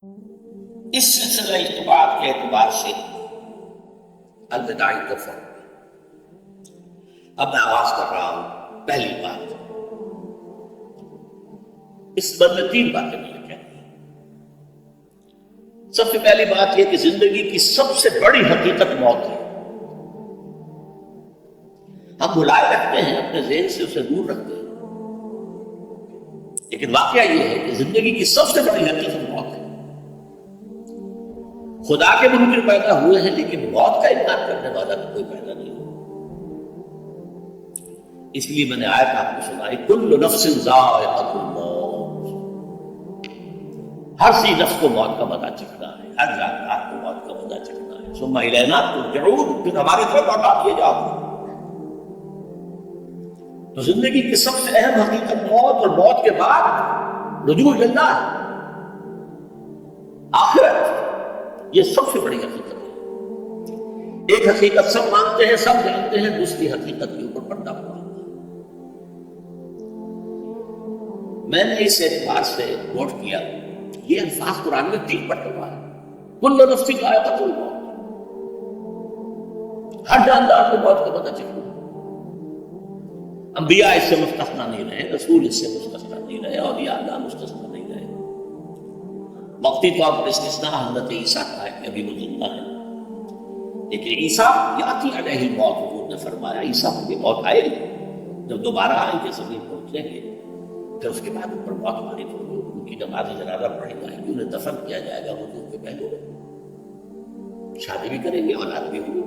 اس سلسلہ اجتماعات کے اعتبار سے الوداعی دفعہ اب میں آغاز کر رہا ہوں۔ پہلی بات، اس بند میں 3 باتیں مجھے کہنی ہیں۔ سب سے پہلی بات یہ کہ زندگی کی سب سے بڑی حقیقت موت ہے۔ ہم بلائے رکھتے ہیں، اپنے ذہن سے اسے دور رکھتے ہیں، لیکن واقعہ یہ ہے کہ زندگی کی سب سے بڑی حقیقت موت ہے۔ خدا کے منکر پیدا ہوئے ہیں، لیکن موت کا انکار کرنے والا تو کوئی پیدا نہیں ہوا۔ اس لیے میں نے آیت آپ کو سنائی، کل نفس ذائقۃ الموت، ہر سی نفس کو موت کا مزہ چکھنا ہے، ہر جاندار کو موت کا مزہ چکھنا ہے۔ ثم الینا ترجعون، پھر ہماری طرف لوٹا دیے جاؤ۔ تو زندگی کی سب سے اہم حقیقت موت، اور موت کے بعد رجوع اللہ، آخرت، یہ سب سے بڑی حقیقت ہے۔ ایک حقیقت سب مانتے ہیں، سب جانتے ہیں، دوسری حقیقت کے اوپر پردہ پڑا۔ میں نے اس اعتبار سے نوٹ کیا، یہ الفاظ قرآن میں 3 مرتبہ ہے، کل نفس ذائقۃ الموت، ہر جاندار کو موت کا مزہ چکھنا۔ انبیاء اس سے مستثنیٰ نہیں رہے، رسول اس سے مستثنیٰ نہیں رہے، اولیاء اللہ مستثنیٰ نہیں رہے۔ وقتی طور پر استثناء حضرت عیسیٰ کا ہے کہ ابھی وہ زندہ ہے، لیکن عیسیٰ یاتی علیہ الموت، حضور نے فرمایا عیسیٰ کو بھی موت آئے گی، جب دوبارہ آئیں گے زمین پہنچیں گے، پھر اس کے بعد اوپر موت وارد ہوگی، ان کی نماز جنازہ پڑھی جائے گی، انہیں دفن کیا جائے گا حضور کے پہلو میں، شادی بھی کریں گے، اولاد بھی ہوگی۔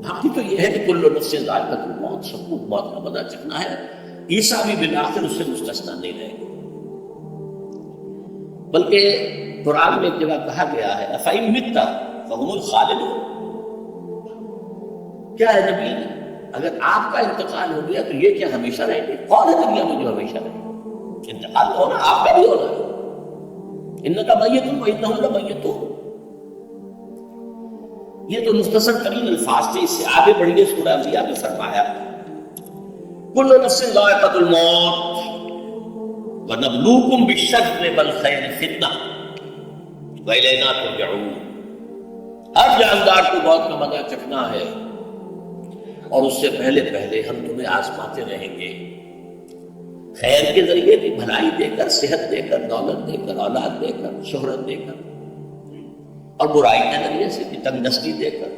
باقی تو یہ ہے کہ کل نفس ذائقۃ الموت، سب کو موت کا مزہ چکھنا ہے۔ عیسیٰ بھی بالآخر اس سے مستثنیٰ نہیں رہے گا، بلکہ قرآن میں ایک جگہ کہا گیا ہے أَفَإِن مِتَّ فَهُمُ الْخَالِدُونَ، کیا ہے نبی، اگر آپ کا انتقال ہو گیا تو یہ کیا ہمیشہ رہیں گے؟ کون ہے دنیا میں جو ہمیشہ رہے گا؟ انتقال ہونا، آپ کا بھی ہونا ہے۔ إِنَّكَ مَيِّتٌ وَإِنَّهُمْ لَمَيِّتُونَ، یہ تو مختصر ترین الفاظ تھے۔ اس سے آگے بڑھیے، سورہ انبیاء میں فرمایا کل نفس ذائقۃ الموت وَنَبْلُوكُمْ بِالشَّرِّ وَالْخَيْرِ فِتْنَةً وَإِلَيْنَا تُرْجَعُونَ، ہر جاندار کو موت کا مزہ چکھنا ہے، اور اس سے پہلے پہلے ہم تمہیں آزماتے رہیں گے، خیر کے ذریعے بھی، بھلائی دے کر، صحت دے کر، دولت دے کر، اولاد دے کر، شہرت دے کر، اور برائی کے ذریعے سے بھی، تنگ دستی دے کر،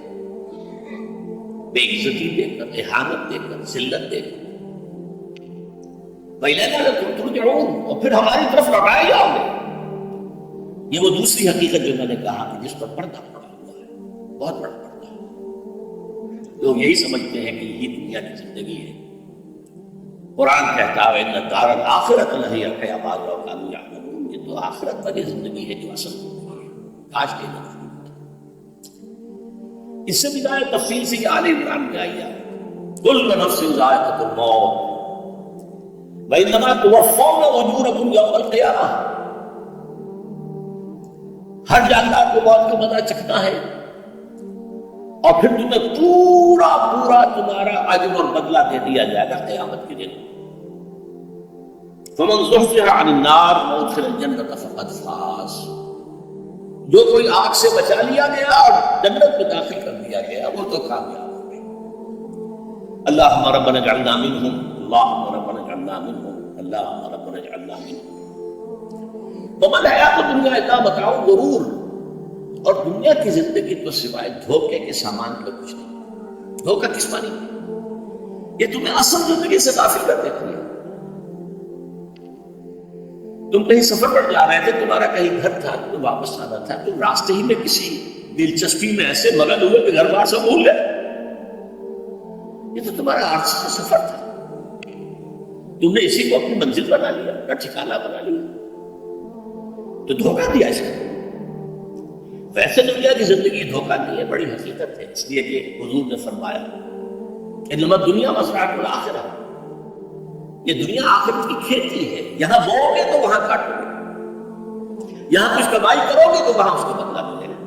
بے عزتی دے کر، اہانت دے کر، ذلت دے کر، وَإِلَيْنَا تُرْجَعُونَ، اور پھر ہماری طرف لوٹائے جاؤ گے۔ یہ وہ دوسری حقیقت جو میں نے کہا کہ جس پر پردہ پڑا ہوا ہے، بہت بڑا پردہ ہے۔ لوگ یہی سمجھتے ہیں کہ یہی دنیا کی زندگی ہے۔ قرآن کہتا ہے إِنَّ الدَّارَ الْآخِرَةَ لَهِيَ الْحَيَوَانُ وَلَوْ كَانُوا يَعْلَمُونَ، یہ تو آخرت والی زندگی ہے جو اصل زندگی ہے، کاش کے نہ۔ اس سے بھی زیادہ تفصیل سے یہ آل عمران میں آئی ہے، کل نفس ذائقۃ الموت وَإِنَّمَا تُوَفَّوْنَ أُجُورَكُمْ يَوْمَ الْقِيَامَةِ، ہر جاندار کو موت کا مزہ چکھنا ہے، اور پھر تمہیں پورا تمہارا اجر اور بدلہ دے دیا جائے گا قیامت کے دن۔ فَمَنْ زُحْزِحَ عَنِ النَّارِ وَأُدْخِلَ الْجَنَّةَ فَقَدْ فَازَ، جو کوئی آگ سے بچا لیا گیا اور جنت میں داخل کر دیا گیا، وہ تو کامیاب ہو گئے۔ اللہم ربنا اجعلنا منہم، اللہم ربنا اجعلنا منہم، اللہم ربنا اجعلنا منہم۔ وَمَا الْحَيَاةُ الدُّنْيَا إِلَّا مَتَاعُ الْغُرُورِ، اور دنیا کی زندگی تو سوائے دھوکے کے سامان کا کچھ نہیں۔ دھوکہ کس معنی میں؟ یہ تمہیں اصل زندگی سے غافل کر دیتی ہے۔ تم کہیں سفر پر جا رہے تھے، تمہارا کہیں گھر تھا، تمہیں واپس آنا تھا، تم راستے ہی میں کسی دلچسپی میں ایسے مگن ہوئے کہ گھر بار سے بھول گئے۔ یہ تو تمہارا عارضی سفر تھا، تم نے اسی کو اپنی منزل بنا لیا، اپنا ٹھکانہ بنا لیا، تو دھوکہ دیا اس کو۔ ویسے دنیا کی زندگی دھوکہ نہیں ہے، بڑی حقیقت ہے، اس لیے کہ حضور نے فرمایا انما الدنیا مزرعۃ الآخرہ، یہ دنیا آخرت کی کھیتی ہے، یہاں بو گے تو وہاں کاٹو گے، یہاں کچھ کمائی کرو گے تو وہاں اس کا بدلہ ملے گا۔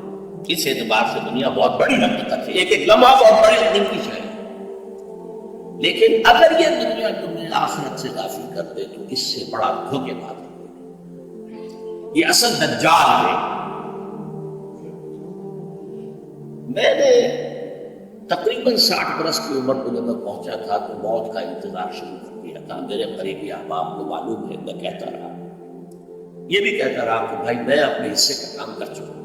اس اعتبار سے دنیا بہت بڑی حقیقت ہے، ایک ایک لمحہ بہت بڑی دن کی شے ہے، لیکن اگر یہ دنیا تمہیں آخرت سے غافل کر دے تو اس سے بڑا دھوکے باز ہے۔ یہ اصل دجال ہے. میں نے تقریباً 60 برس کی عمر کو جب میں پہنچا تھا تو موت کا انتظار شروع کر دیا تھا. میرے قریبی احباب کو معلوم ہے، میں کہتا رہا، یہ بھی کہتا رہا کہ بھائی میں اپنے حصے کا کام کر چکا ہوں.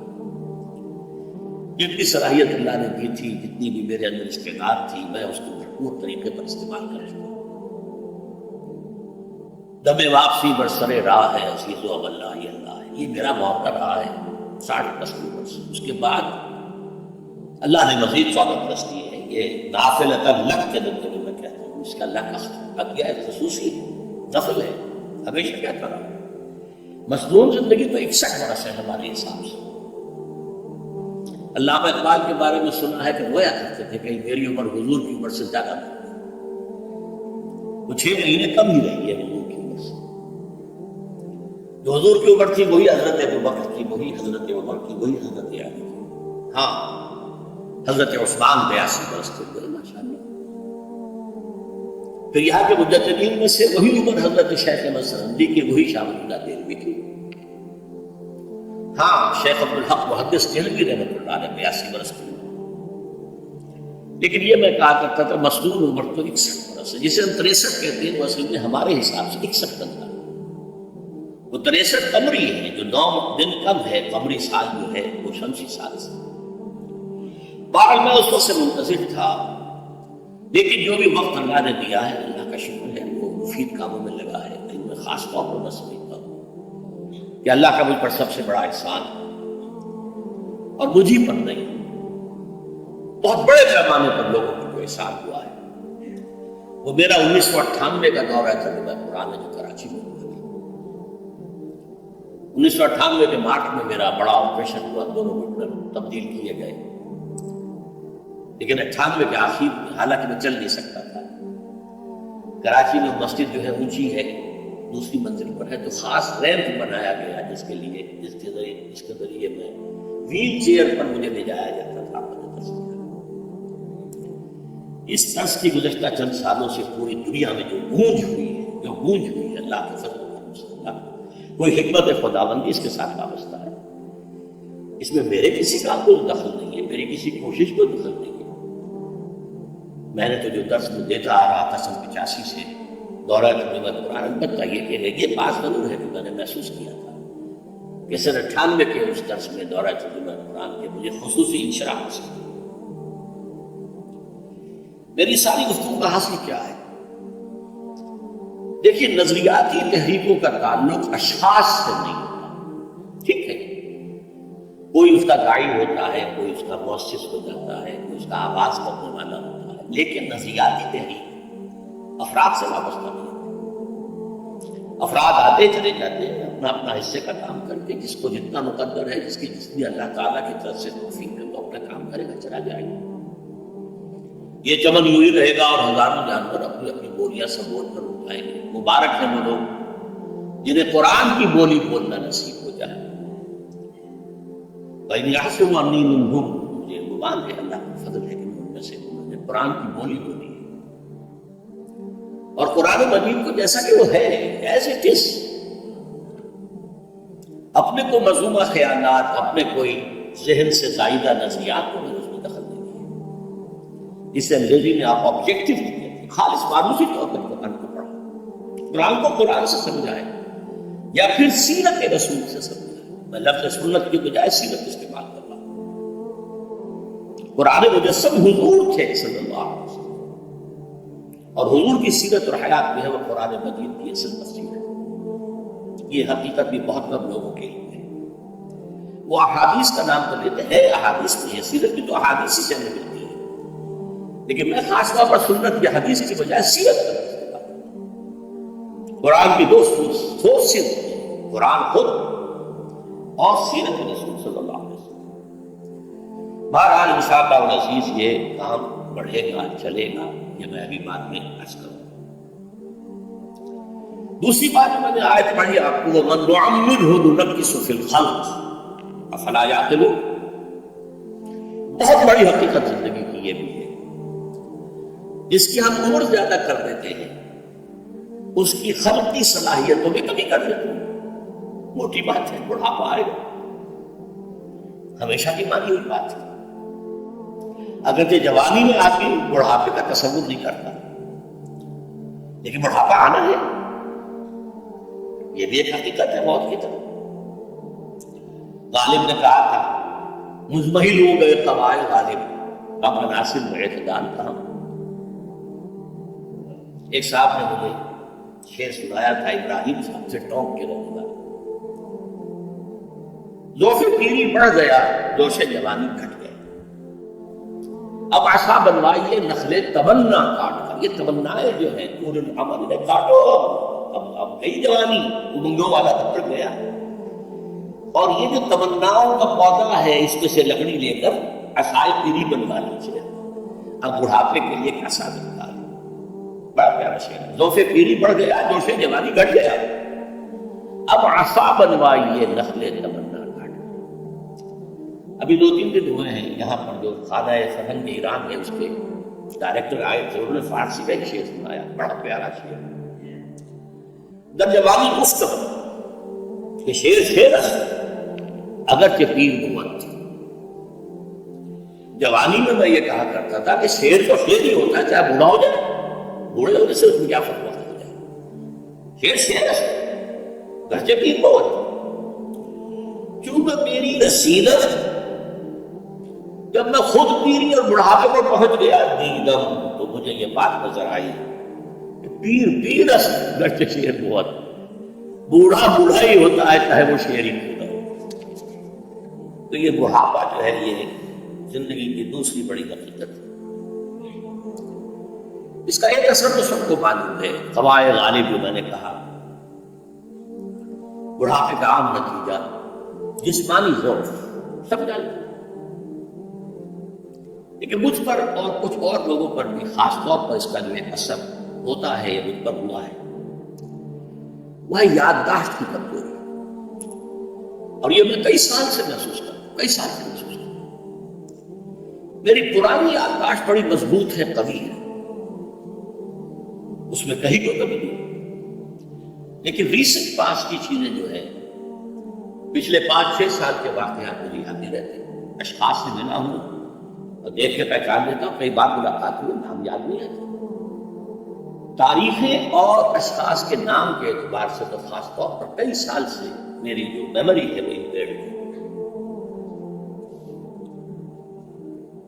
جتنی صلاحیت اللہ نے دی تھی، جتنی بھی میرے اندر استعداد تھی، میں اس کو بھرپور طریقے پر استعمال کر چکا ہوں. دم واپسی برسر راہ ہے عزیز و اللہ ہی اللہ ہے، یہ میرا موقع رہا ہے 60 برس کی عمر سے. اس کے بعد اللہ نے مزید سعادت رس دی ہے. یہ نافلۃ لک کے درجے میں کہتا ہوں، اس کا اللہ کا عطیہ ہے، خصوصی دخل ہے. ہمیشہ کہتا رہا مصنون زندگی تو 61 برس ہے ہمارے حساب سے. علامہ اقبال کے بارے میں سنا ہے کہ رویا کرتے تھے کہ میری عمر حضور کی عمر سے زیادہ نہیں، وہ 6 مہینے کم ہی رہی ہے حضور کی عمر سے. جو حضور کی عمر تھی وہی حضرت ابوبکر کی، وہی حضرت عمر کی، وہی حضرت علی کی. ہاں حضرت عثمان 82 برس کے ہوئے ماشاء اللہ. پھر یہاں کے مجددین میں سے وہی عمر حضرت شیخ احمد سرندی کی، وہی شاہ ولی اللہ دہلوی کی. ہاں شیخ عبدالحق محدث دہلوی رحمۃ اللہ علیہ 82 برس کی. لیکن یہ میں کہا کرتا تھا مصنون عمر تو 61 برس ہے، جسے ہم 63 کہتے ہیں وہ اصل میں ہمارے حساب سے 61 بنتا ہے. وہ 63 قمری ہے، جو 9 دن کم ہے. قمری سال جو ہے وہ شمسی سال سے. بہرحال میں اس وقت سے منتظر تھا، لیکن جو بھی وقت اللہ نے دیا ہے اللہ کا شکر ہے، وہ مفید کاموں میں لگا ہے. لیکن میں خاص طور پر میں سمجھتا ہوں کہ اللہ کا مجھ پر سب سے بڑا احسان، اور مجھے پر نہیں، بہت بڑے پیمانے پر لوگوں کو جو احسان ہوا ہے، وہ میرا 1998 کا دورہ تھا جو میں قرآن جو کراچی میں ہوا تھا. 1998 کے مارچ میں میرا بڑا آپریشن ہوا، 2 گھٹنے تبدیل کیے گئے. لیکن 98 کے آخر میں، حالانکہ میں چل نہیں سکتا تھا، کراچی میں مسجد جو ہے اونچی ہے، دوسری منزل پر ہے، تو خاص ریمپ بنایا گیا جس کے ذریعے میں ویل چیئر پر مجھے لے جایا جاتا تھا. اس طرز کی گزشتہ چند سالوں سے پوری دنیا میں جو گونج ہوئی ہے اللہ کے فضل و کرم سے، اللہ کوئی حکمت خداوندی اس کے ساتھ وابستہ ہے. اس میں میرے کسی کا کوئی دخل نہیں ہے، میری کسی کوشش کو دخل نہیں ہے. میں نے تو جو درس میں دیتا آ رہا تھا 85 سے دورہ ترجمہ قرآن، البتہ یہ بات ضرور ہے کہ میں نے محسوس کیا تھا کہ سن 98 کے اس درس میں دورہ ترجمہ قرآن کے مجھے خصوصی انشراح حاصل تھا. میری ساری گفتگو کا حاصل کیا ہے؟ دیکھیے نظریاتی تحریکوں کا تعلق اشخاص سے نہیں ہوتا، ٹھیک ہے؟ کوئی اس کا داعی ہوتا ہے، کوئی اس کا مؤسس ہو جاتا ہے، کوئی اس کا آغاز کرنے والا ہوتا ہے، لیکن نظریاتی تحریک افراد سے وابستہ نہیں ہوتی. افراد آتے چلے جاتے ہیں اپنا اپنا حصے کا کام کر کے، جس کو جتنا مقدر ہے، جس کی جتنی اللہ تعالیٰ کی طرف سے توفیق ہے، وہ اپنا کام کرے گا، چلا جائے گا. یہ چمن یوں ہی رہے گا اور ہزاروں جانور اپنی اپنی بولیاں سے بول کر اٹھائیں گے. مبارک ہیں وہ لوگ جنہیں قرآن کی بولی بولنا نصیب ہو جائے. بھائی یہاں سے وہ امنی منہم، مجھے گمان ہے اللہ کا فضل ہے کہ ان میں سے انہوں نے قرآن کی بولی بولی ہے، اور قرآن مجید کو جیسا کہ وہ ہے ایز اٹ از، اپنے کو مذمومہ خیالات، اپنے کوئی ذہن سے زائدہ نظریات کو میں نے اس میں دخل نہیں کیا. اس سے انگریزی میں آپ آبجیکٹو خالص مانوسی طور پر قرآن کو پڑھا، قرآن کو قرآن سے سمجھائے یا پھر سیرت رسول سے سمجھائے. میں لفظ سنت کی بجائے سیرت استعمال کر رہا ہوں. قرآن مجسم حضور تھے صلی اللہ علیہ وسلم، اور حضور کی سیرت اور حیات میں ہے وہ قرآن مجید کی اصل تفسیر ہے. یہ حقیقت بھی بہت کم لوگوں کے لیے ہے. وہ احادیث کا نام تو لیتے ہیں، احادیث نہیں ہے، سیرت کی تو احادیث ہی سے ہمیں ملتی ہے، لیکن میں خاص طور پر سنت کی حدیث کی بجائے سیرت کا استعمال کرتا ہوں. قرآن کی دو سورسز ہیں، قرآن خود اور سیرت رسول صلی اللہ علیہ وسلم. بہرحال انشاءاللہ العزیز یہ کام بڑھے گا، چلے گا، یہ میں ابھی بعد میں عرض کروں. دوسری بات جو میں نے آیت پڑھی آپ کو، وَمَن نُعَمِّرْهُ نُنَكِّسُ فِي الْخَلْقِ أَفَلَا يَعْقِلُونَ. بہت بڑی حقیقت زندگی کی یہ بھی ہے، جس کی ہم عمر زیادہ کر دیتے ہیں اس کی خلقی صلاحیتوں میں کمی کر دیتے ہیں. موٹی بات ہے، بڑھاپا آئے گا، ہمیشہ کی مانی ہوئی بات ہے۔ اگرچہ جوانی میں آدمی بڑھاپے کا تصور نہیں کرتا، لیکن بڑھاپا آنا ہے، یہ بھی ایک حقیقت ہے موت کی طرح۔ غالب نے کہا تھا مزمحل ہو گئے قبائل غالب، اب عناصر میں اعتدال کہاں۔ ایک صاحب نے مجھے شعر سنایا تھا، ابراہیم صاحب سے ٹونک کے رہنے والا، ذوق پیری بڑھ گیا، جوش جوانی گھٹ گیا، اب عصا بنوائیے نخل تمنا کاٹ کر۔ یہ تمنائیں جو ہیں پورے عمل میں کاٹو، اب گئی جوانی، امنگوں والا تب گیا، اور یہ جو تمناؤں کا پودا ہے اس میں سے لکڑی لے کر عصائے پیری بنوا لیجیے، اب بڑھاپے کے لیے ایک عصا بنوا لیں۔ بڑا پیارا شعر ہے، ذوق پیری بڑھ گیا، جوش جوانی گھٹ گیا، اب عصا بنوائیے نخل تمنا کاٹ۔ ابھی 2-3 دن ہوئے ہیں یہاں پر جو خانہ فرہنگ ایران ہے اس کے ڈائریکٹر آئے تھے، انہوں نے فارسی میں ایک شعر سنایا، بڑا پیارا شعر، در جوانی گفتم کہ شعر شعر اگرچہ پیر بہت تھی۔ جوانی میں یہ کہا کرتا تھا کہ شعر تو شعر ہی ہوتا ہے، چاہے بوڑھا ہو جائے، بوڑھے ہونے سے اس میں کیا فرق ہو جائے، شعر شعر اگرچہ پیر بہت، چونکہ میری رسیدت جب میں خود پیری اور بڑھاپے کو پہنچ گیا دیدم، تو مجھے یہ بات نظر آئی کہ پیر پیر اگرچہ شعر بہت، بوڑھا بوڑھا ہی ہوتا ہے چاہے وہ شعر ہی کیوں نہ ہو۔ تو یہ بڑھاپا جو ہے یہ زندگی کی دوسری بڑی حقیقت ہے۔ اس کا ایک اثر تو سب کو معلوم ہے، قبائل غالب جو میں نے کہا، بڑھاپے کا عام نتیجہ جسمانی ضعف، سب جانتے ہیں، لیکن مجھ پر اور کچھ اور لوگوں پر بھی خاص طور پر اس کا جو ایک اثر ہوتا ہے یا مجھ پر ہوا ہے، وہ یادداشت کی کمزوری، اور یہ میں کئی سال سے محسوس کرتا ہوں، کئی سال سے محسوس کرتا ہوں۔ میری پرانی یادداشت بڑی مضبوط ہے، قوی ہے، اس میں کہیں کوئی کمی نہیں، لیکن ریسنٹ پاس کی چیزیں جو ہے، پچھلے 5-6 سال کے واقعات مجھے یاد نہیں رہتے، اشخاص سے ملا ہوں اور دیکھ کے پہچان لیتا ہوں، کئی بار ملاقات ہوئی، نام یاد نہیں رہتا، تاریخیں اور اشخاص کے نام کے اعتبار سے تو خاص طور پر کئی سال سے میری جو میموری ہے وہ امپیئرڈ ہے،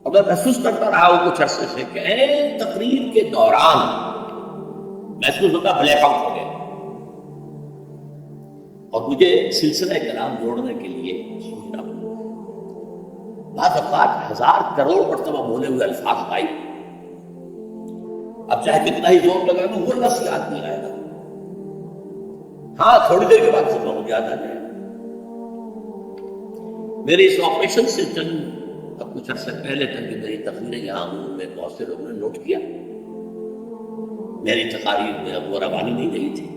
اور میں محسوس کرتا رہا ہوں کچھ عرصے سے کہ تقریر کے دوران محسوس ہوتا بلیک آؤٹ ہو گیا، اور مجھے سلسلہ کلام جوڑنے کے لیے سوچنا پڑا، بعض اوقات 1000 کروڑ مرتبہ بولے ہوئے الفاظ آئی، اب چاہے کتنا ہی زور لگا لوں وہ لفظ یاد نہیں آئے گا، ہاں تھوڑی دیر کے بعد سے بہت یاد آ جائے گا۔ میرے اس آپریشن سے چند اب کچھ عرصے پہلے تک کہ میری تقریریں یہاں ہوں میں بہت سے لوگوں نے نوٹ کیا، میری تقاریر میں اب وہ روانی نہیں رہی تھی،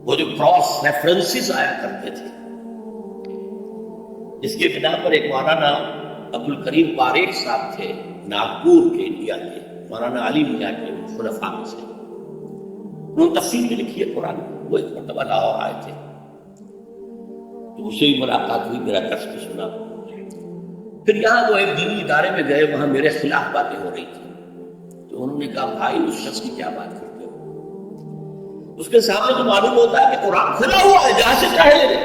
وہ جو کراس ریفرنسز آیا کرتے تھے، جس کے بنا پر ایک مولانا عبدالکریم پاریکھ صاحب تھے ناگپور کے انڈیا کے، مولانا علی میاں کے خلفاء میں سے، انہوں نے تفسیر بھی لکھی ہے قرآن، وہ ایک مرتبہ لاہور آئے تھے، تو اسے بھی ملاقات ہوئی، میرا درس بھی سنا، پھر یہاں وہ ایک دینی ادارے میں گئے، وہاں میرے خلاف باتیں ہو رہی تھی، تو انہوں نے کہا بھائی اس شخص کی کیا بات کرتے ہو، اس کے سامنے تو معلوم ہوتا ہے کہ قرآن کھلا ہوا ہے، جہاں سے چاہے لے لیں،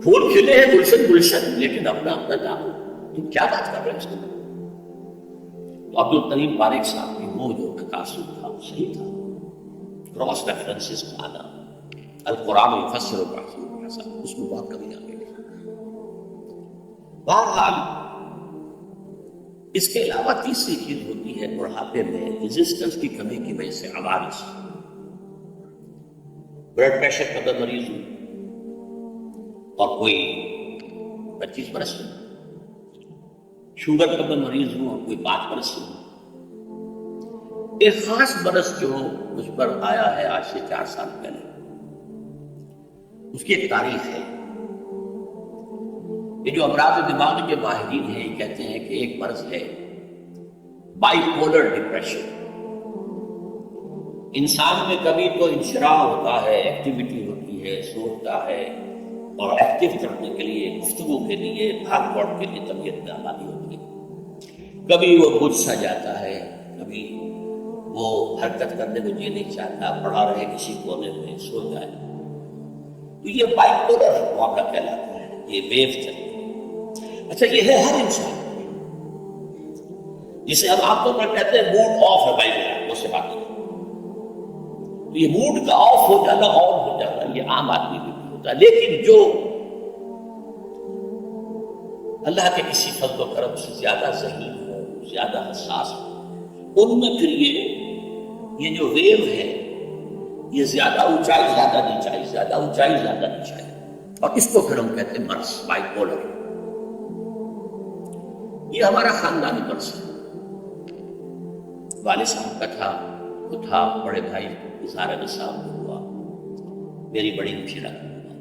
پھول کھلے ہیں گلشن گلشن، لیکن اپنا اپنا جانو، تم کیا بات کر رہے ہیں اس کو۔ تو عبدالکریم پاریکھ صاحب کی وہ جو تقاصد تھا وہ صحیح تھا، کراس ریفرنسز کا آنا، القرآن یفسر الرحیم الحسن، اس میں بہت کمی آ گئی۔ بہرحال اس کے علاوہ تیسری چیز ہوتی ہے بڑھاپے میں ریزسٹنس کی کمی کی وجہ سے عوارض، بلڈ پریشر کا مریض ہوں اور کوئی 25 برس ہوں، شوگر کا مریض ہوں اور کوئی 5 برس ہوں، ایک خاص برس جو مجھ پر آیا ہے آج سے 4 سال پہلے، اس کی ایک تاریخ ہے۔ یہ جو امراض دماغ کے ماہرین ہیں یہ کہتے ہیں کہ ایک مرض ہے بائی پولر ڈپریشن، انسان میں کبھی تو انشراح ہوتا ہے، ایکٹیویٹی ہوتی ہے، سوچتا ہے، اور ایکٹیو کرنے کے لیے، گفتگو کے لیے، بھاگ دوڑ کے لیے طبیعت میں آبادی ہوتی ہے۔ کبھی وہ بجھ سا جاتا ہے، کبھی وہ حرکت کرنے کو جی نہیں چاہتا، پڑا رہے کسی کونے میں، سو جائے۔ تو یہ بائپولر معاملہ کہلاتا ہے، یہ ویو چلتی ہے۔ اچھا، یہ ہے ہر انسان، جسے ہم عام طور پر کہتے ہیں موڈ آف ہے، بھائی وہ سے بات نہیں۔ تو یہ موڈ کا آف ہو جانا، آن ہو جانا، یہ عام آدمی بھی ہوتا ہے۔ لیکن جو اللہ کے کسی فضل و کرم سے زیادہ ذہین ہو، زیادہ حساس ہو، ان میں پھر یہ جو ویو ہے، یہ زیادہ اونچائی زیادہ نیچائی، زیادہ اونچائی زیادہ نیچائی، اور اس کو پھر ہم کہتے ہیں مرض، بائپولر۔ یہ ہمارا خاندانی مرض ہے۔ والد صاحب کا تھا، وہ تھا، بڑے بھائی اظہار نصاب میں ہوا، میری بڑی مشیرہ کا ہوا۔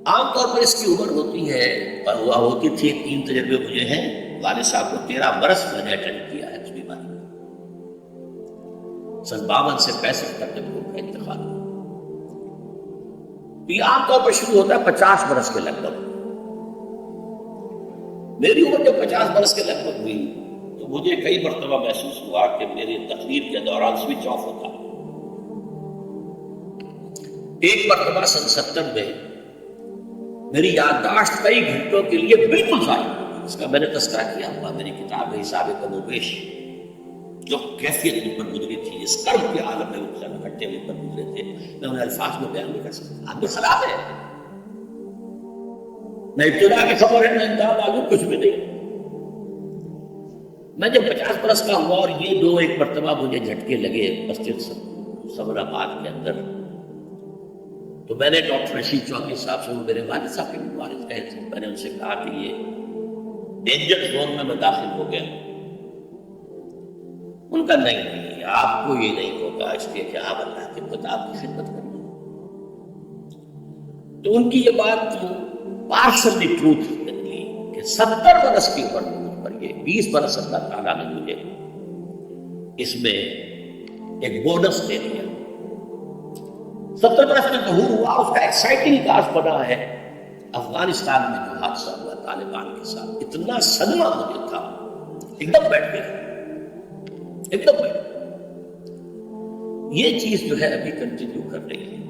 عام طور پر اس کی عمر ہوتی ہے، اور ہوا ہوتی تھی، 3 تجربے مجھے ہیں، والد صاحب کو 13 برس میں نے اٹینڈ کیا ہے اس بیماری میں۔ سن 52 سے 65 تک جب ان کا انتقال ہوا۔ یہ عام طور پر شروع ہوتا ہے 50 برس کے لگ بھگ۔ میری عمر جب 50 برس کے لگ بھگ ہوئی تو مجھے کئی مرتبہ محسوس ہوا کہ میری تقریر کے دوران سوئچ آف ہوتا۔ ایک مرتبہ سن 70 میں میری یادداشت کئی گھنٹوں کے لیے بالکل ضائع ہوئی۔ اس کا میں نے تذکرہ کیا ہوا، میری کتاب ہے حساب کم و بیش، جو کیفیت مجھ پر گزری تھی، اس کرم کے عالم میں وہ چند گھنٹے مجھ پر گزرے تھے، میں انہیں الفاظ میں بیان نہیں کر سکتا۔ آدمی خراب ہے، نہ ابتدا کی خبر ہے، نہ انتہا معلوم، کچھ بھی نہیں۔ میں جب 50 برس کا ہوا اور یہ دو ایک مرتبہ مجھے جھٹکے لگے مسجد صبر آباد کے اندر، تو میں نے ڈاکٹر رشید چوہدری صاحب سے، وہ میرے والد صاحب کے والد کہے تھے، میں نے ان سے کہا کہ یہ ڈینجر زون میں داخل ہو گیا۔ ان کا نہیں، آپ کو یہ نہیں ہوگا، اس لیے کہ آپ اللہ کے کتاب کی خدمت کریں۔ تو ان کی یہ بات پارشلی ٹروتھ نکلی کہ 70 برس کی عمر میں مجھ پر یہ 20 برس اللہ تعالیٰ نے مجھے اس میں ایک بونس دے دیا۔ 70 برس میں ظہور ہوا، اس کا ایکسائٹنگ کاز بنا ہے افغانستان میں جو حادثہ ہوا طالبان کے ساتھ، اتنا صدمہ مجھے تھا، ایک دم بیٹھ گیا، ایک دم بیٹھ گیا۔ یہ چیز جو ہے ابھی کنٹینیو کر رہی ہے۔